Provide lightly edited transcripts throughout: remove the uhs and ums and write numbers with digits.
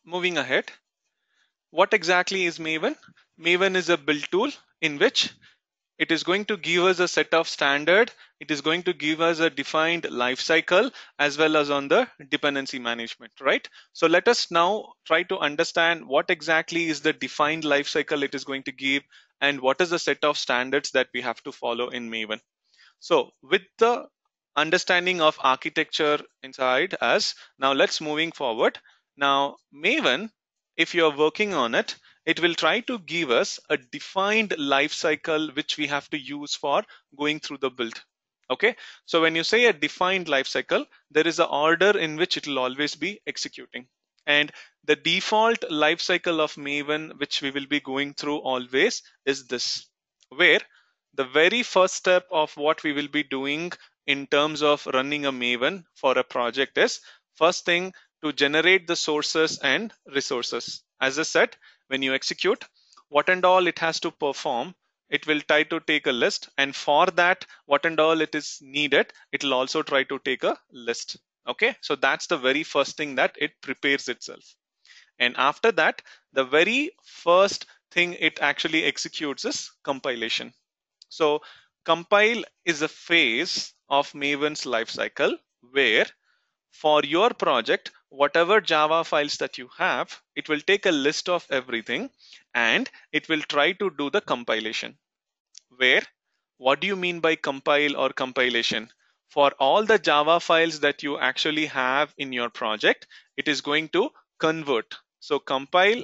moving ahead, what exactly is Maven? Maven is a build tool in which it is going to give us a set of standard. It is going to give us a defined life cycle as well as on the dependency management, right? So let us now try to understand what exactly is the defined life cycle it is going to give and what is the set of standards that we have to follow in Maven. So with the understanding of architecture inside us, now let's moving forward. Now Maven, if you're working on it, it will try to give us a defined life cycle which we have to use for going through the build. Okay, so when you say a defined life cycle, there is an order in which it will always be executing. And the default life cycle of Maven, which we will be going through always, is this, where the very first step of what we will be doing in terms of running a Maven for a project is first thing to generate the sources and resources. As I said, when you execute, what and all it has to perform, it will try to take a list, and for that, what and all it is needed, it will also try to take a list. Okay, so that's the very first thing that it prepares itself. And after that, the very first thing it actually executes is compilation. So compile is a phase of Maven's lifecycle where for your project, whatever Java files that you have, it will take a list of everything and it will try to do the compilation. Where, what do you mean by compile or compilation? For all the Java files that you actually have in your project, it is going to convert. So compile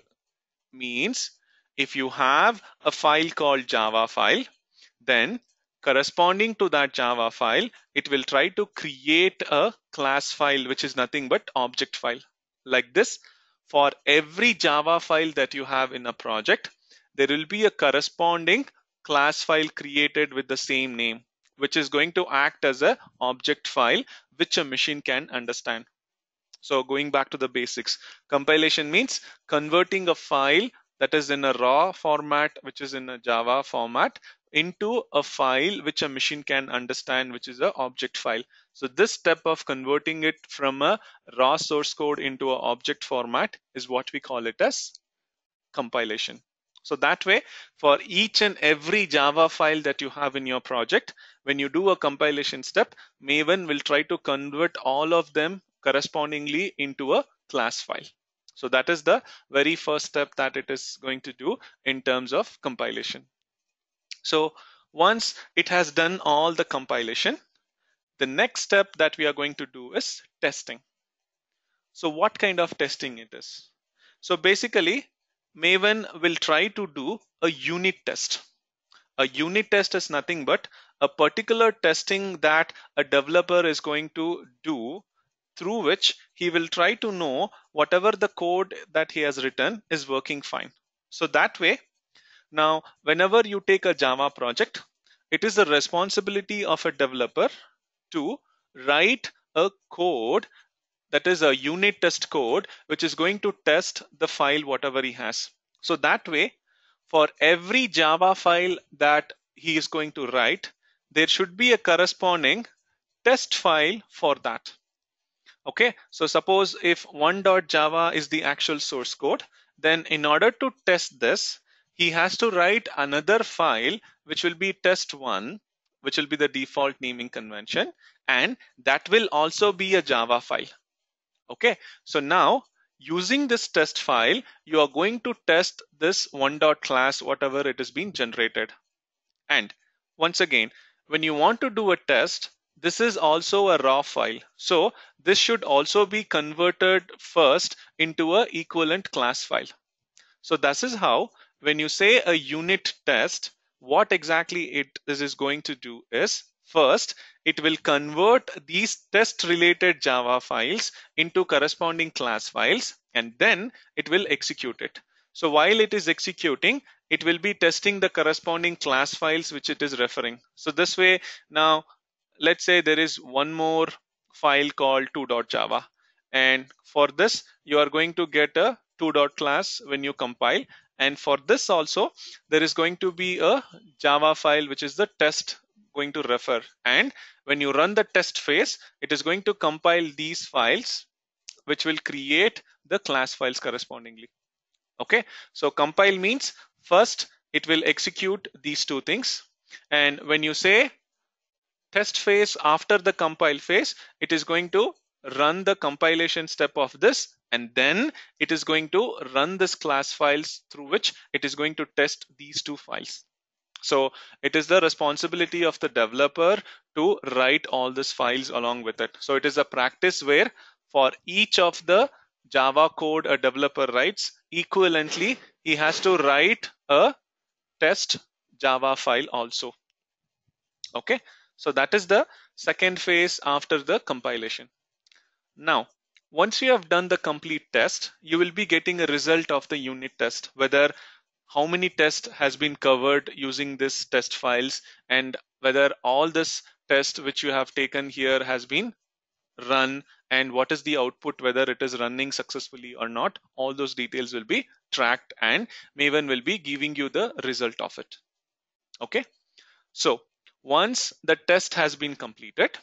means if you have a file called Java file, then corresponding to that Java file, it will try to create a class file, which is nothing but object file. Like this, for every Java file that you have in a project, there will be a corresponding class file created with the same name, which is going to act as a object file, which a machine can understand. So going back to the basics, compilation means converting a file that is in a raw format, which is in a Java format, into a file which a machine can understand, which is an object file. So this step of converting it from a raw source code into an object format is what we call it as compilation. So that way, for each and every Java file that you have in your project, when you do a compilation step, Maven will try to convert all of them correspondingly into a class file. So that is the very first step that it is going to do in terms of compilation. So once it has done all the compilation, the next step that we are going to do is testing. So what kind of testing it is? So basically, Maven will try to do a unit test. A unit test is nothing but a particular testing that a developer is going to do, through which he will try to know whatever the code that he has written is working fine. So that way, now whenever you take a Java project, it is the responsibility of a developer to write a code that is a unit test code which is going to test the file whatever he has. So that way, for every Java file that he is going to write, there should be a corresponding test file for that. Okay, so suppose if 1.java is the actual source code, then in order to test this, he has to write another file which will be test1, which will be the default naming convention, and that will also be a Java file. Okay, so now using this test file, you are going to test this one.class, whatever it has been generated. And once again, when you want to do a test, this is also a raw file. So this should also be converted first into a equivalent class file. So this is how, when you say a unit test, what exactly this is going to do is, first, it will convert these test related Java files into corresponding class files, and then it will execute it. So while it is executing, it will be testing the corresponding class files which it is referring. So this way, now let's say there is one more file called 2.java, and for this you are going to get a 2.class when you compile, and for this also there is going to be a Java file which is the test going to refer, and when you run the test phase, it is going to compile these files which will create the class files correspondingly. Okay, so compile means first it will execute these two things, and when you say test phase after the compile phase, it is going to run the compilation step of this, and then it is going to run this class files through which it is going to test these two files. So it is the responsibility of the developer to write all these files along with it. So it is a practice where for each of the Java code a developer writes, equivalently he has to write a test Java file also. Okay, so that is the second phase after the compilation. Now, once you have done the complete test, you will be getting a result of the unit test, whether how many tests has been covered using this test files, and whether all this test which you have taken here has been run, and what is the output, whether it is running successfully or not. All those details will be tracked, and Maven will be giving you the result of it. Okay, so once the test has been completed,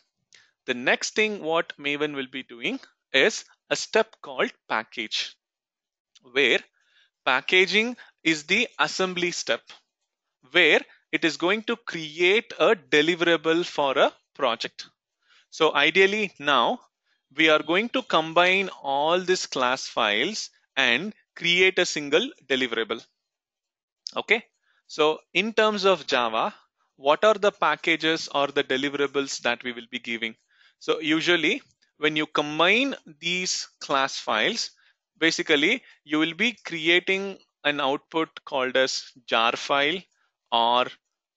the next thing what Maven will be doing is a step called package, where packaging is the assembly step, where it is going to create a deliverable for a project. So ideally now we are going to combine all these class files and create a single deliverable. Okay, so in terms of Java, what are the packages or the deliverables that we will be giving? So usually when you combine these class files, basically you will be creating an output called as jar file or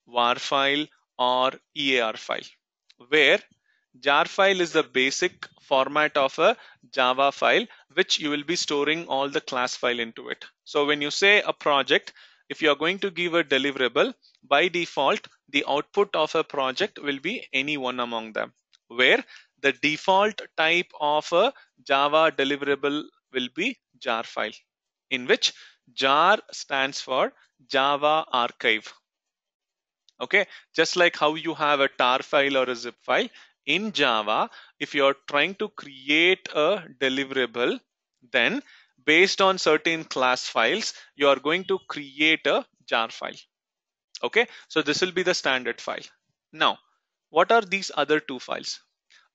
var file or EAR file, where jar file is the basic format of a Java file which you will be storing all the class file into it. So when you say a project, if you are going to give a deliverable, by default the output of a project will be any one among them, where the default type of a Java deliverable will be jar file, in which jar stands for Java archive. Okay, just like how you have a tar file or a zip file in Java, if you're trying to create a deliverable, then based on certain class files you are going to create a jar file. Okay, so this will be the standard file. Now what are these other two files?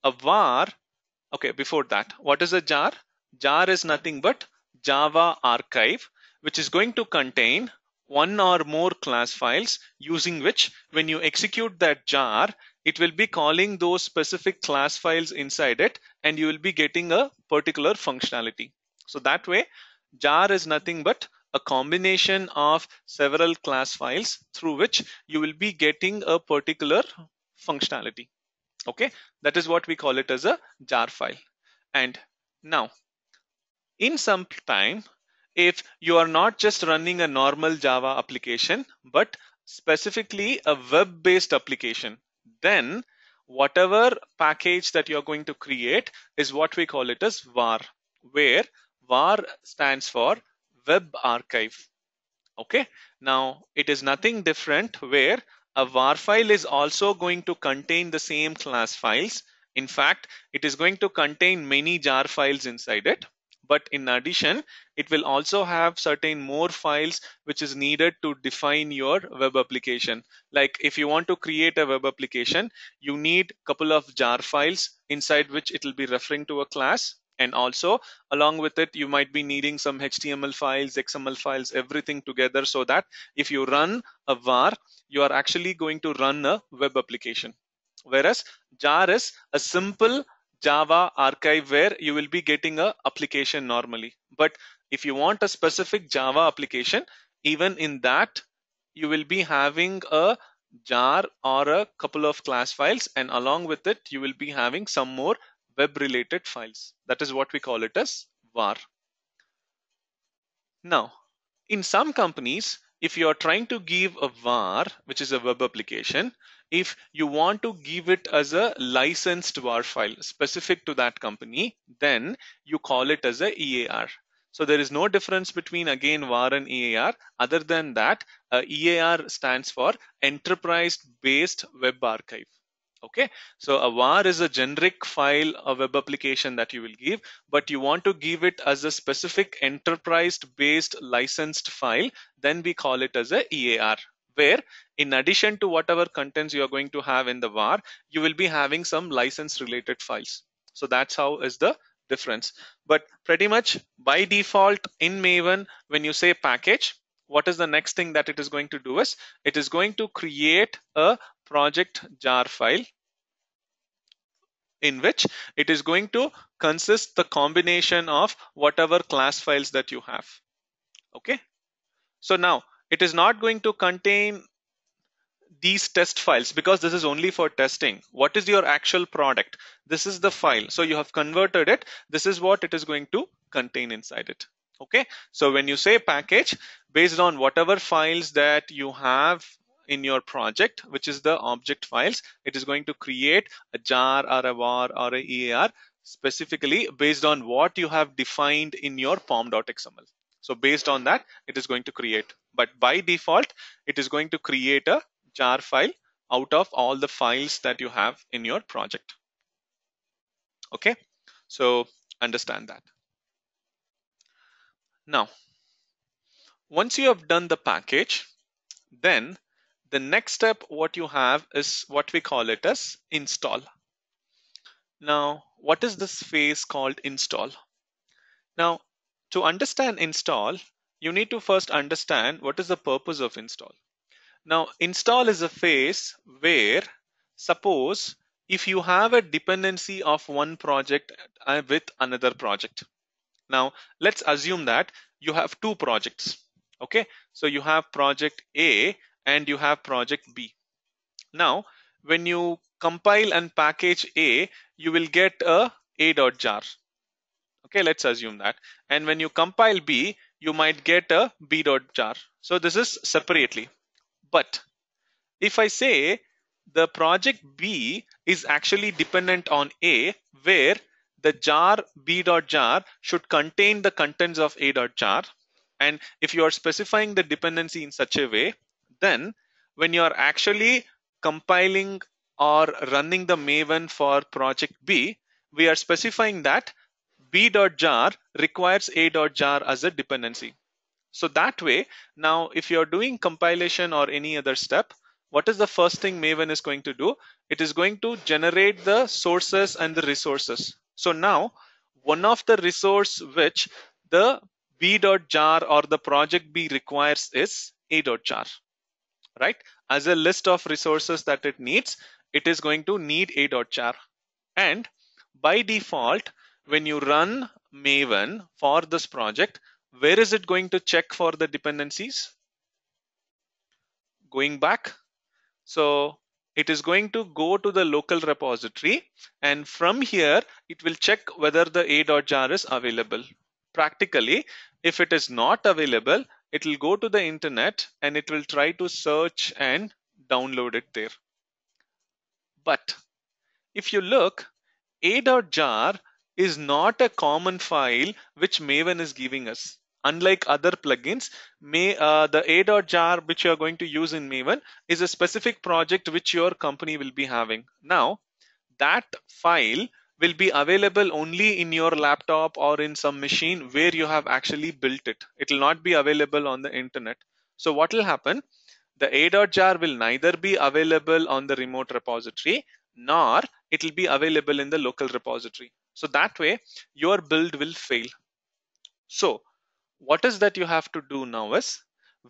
A var. Okay, before that, what is a jar? Jar is nothing but Java archive, which is going to contain one or more class files, using which when you execute that jar, it will be calling those specific class files inside it, and you will be getting a particular functionality. So that way, jar is nothing but a combination of several class files through which you will be getting a particular functionality. Okay, that is what we call it as a jar file. And now in some time, if you are not just running a normal Java application but specifically a web based application, then whatever package that you're going to create is what we call it as var, where var stands for web archive. Okay, now it is nothing different, where a var file is also going to contain the same class files. In fact, it is going to contain many jar files inside it, but in addition it will also have certain more files which is needed to define your web application. Like if you want to create a web application, you need a couple of jar files inside which it will be referring to a class, and also along with it you might be needing some HTML files, XML files, everything together, so that if you run a var, you are actually going to run a web application. Whereas jar is a simple Java archive where you will be getting a application normally. But if you want a specific Java application, even in that you will be having a jar or a couple of class files, and along with it you will be having some more web related files. That is what we call it as var. Now, in some companies, if you are trying to give a var, which is a web application, if you want to give it as a licensed var file specific to that company, then you call it as a EAR. So there is no difference between again var and EAR. Other than that, EAR stands for Enterprise Based Web Archive. Okay, so a var is a generic file, a web application that you will give, but you want to give it as a specific enterprise based licensed file, then we call it as a EAR, where in addition to whatever contents you are going to have in the var, you will be having some license related files. So that's how is the difference. But pretty much by default in Maven, when you say package, what is the next thing that it is going to do is it is going to create a project jar file in which it is going to consist the combination of whatever class files that you have. Okay, so now it is not going to contain these test files because this is only for testing. What is your actual product? This is the file, so you have converted it. This is what it is going to contain inside it. Okay, so when you say package, based on whatever files that you have in your project, which is the object files, it is going to create a jar or a var or a EAR specifically based on what you have defined in your pom.xml. So based on that, it is going to create. But by default, it is going to create a jar file out of all the files that you have in your project. Okay, so understand that. Now, once you have done the package, then the next step what you have is what we call it as install. Now, what is this phase called install? Now, to understand install, you need to first understand what is the purpose of install. Now, install is a phase where, suppose if you have a dependency of one project with another project. Now, let's assume that you have two projects. Okay, so you have project A and you have project B. Now, when you compile and package A, you will get a a.jar. Okay, let's assume that. And when you compile B, you might get a b.jar. So this is separately. But if I say the project B is actually dependent on A, where the jar b.jar should contain the contents of a.jar, and if you are specifying the dependency in such a way, then when you are actually compiling or running the Maven for project B, we are specifying that b.jar requires a.jar as a dependency. So that way, now if you're doing compilation or any other step, what is the first thing Maven is going to do? It is going to generate the sources and the resources. So now one of the resource which the b.jar or the project B requires is a.jar, right? As a list of resources that it needs, it is going to need a.jar. And by default, when you run Maven for this project, where is it going to check for the dependencies? Going back. So it is going to go to the local repository, and from here it will check whether the a.jar is available. Practically, if it is not available, it will go to the internet and it will try to search and download it there. But if you look, a.jar is not a common file which Maven is giving us. Unlike other plugins, the a.jar which you are going to use in Maven is a specific project which your company will be having. Now, that file will be available only in your laptop or in some machine where you have actually built it. It will not be available on the internet. So what will happen? The a.jar will neither be available on the remote repository nor it will be available in the local repository. So that way your build will fail. So what is that you have to do now is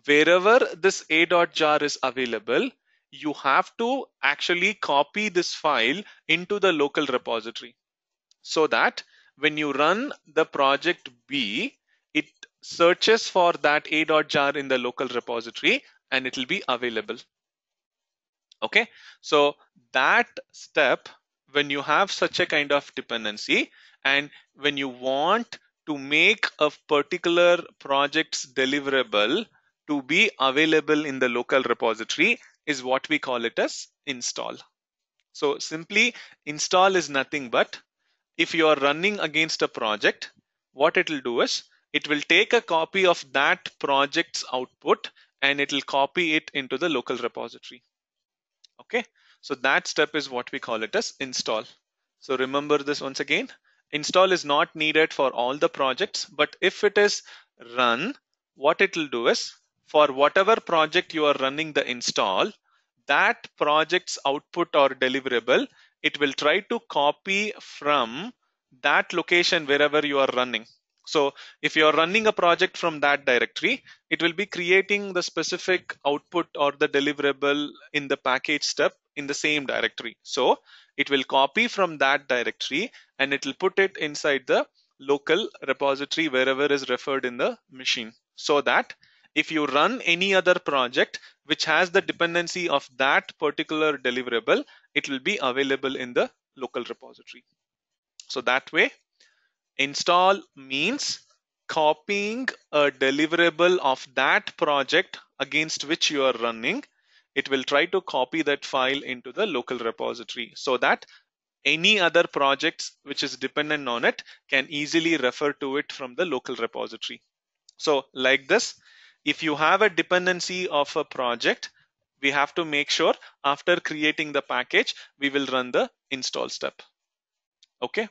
wherever this a.jar is available, you have to actually copy this file into the local repository so that when you run the project B, it searches for that a.jar in the local repository and it will be available. Okay, so that step, when you have such a kind of dependency and when you want to make a particular project's deliverable to be available in the local repository, is what we call it as install. So simply install is nothing but if you are running against a project, what it will do is it will take a copy of that project's output and it will copy it into the local repository. Okay, So that step is what we call it as install. So remember this once again. Install is not needed for all the projects, but if it is run, what it will do is for whatever project you are running the install, that project's output or deliverable, it will try to copy from that location wherever you are running. So if you are running a project from that directory, it will be creating the specific output or the deliverable in the package step in the same directory. So it will copy from that directory and it will put it inside the local repository wherever is referred in the machine, so that if you run any other project which has the dependency of that particular deliverable, it will be available in the local repository. So that way, install means copying a deliverable of that project against which you are running. It will try to copy that file into the local repository so that any other projects which is dependent on it can easily refer to it from the local repository. So like this, if you have a dependency of a project, we have to make sure after creating the package, we will run the install step. Okay.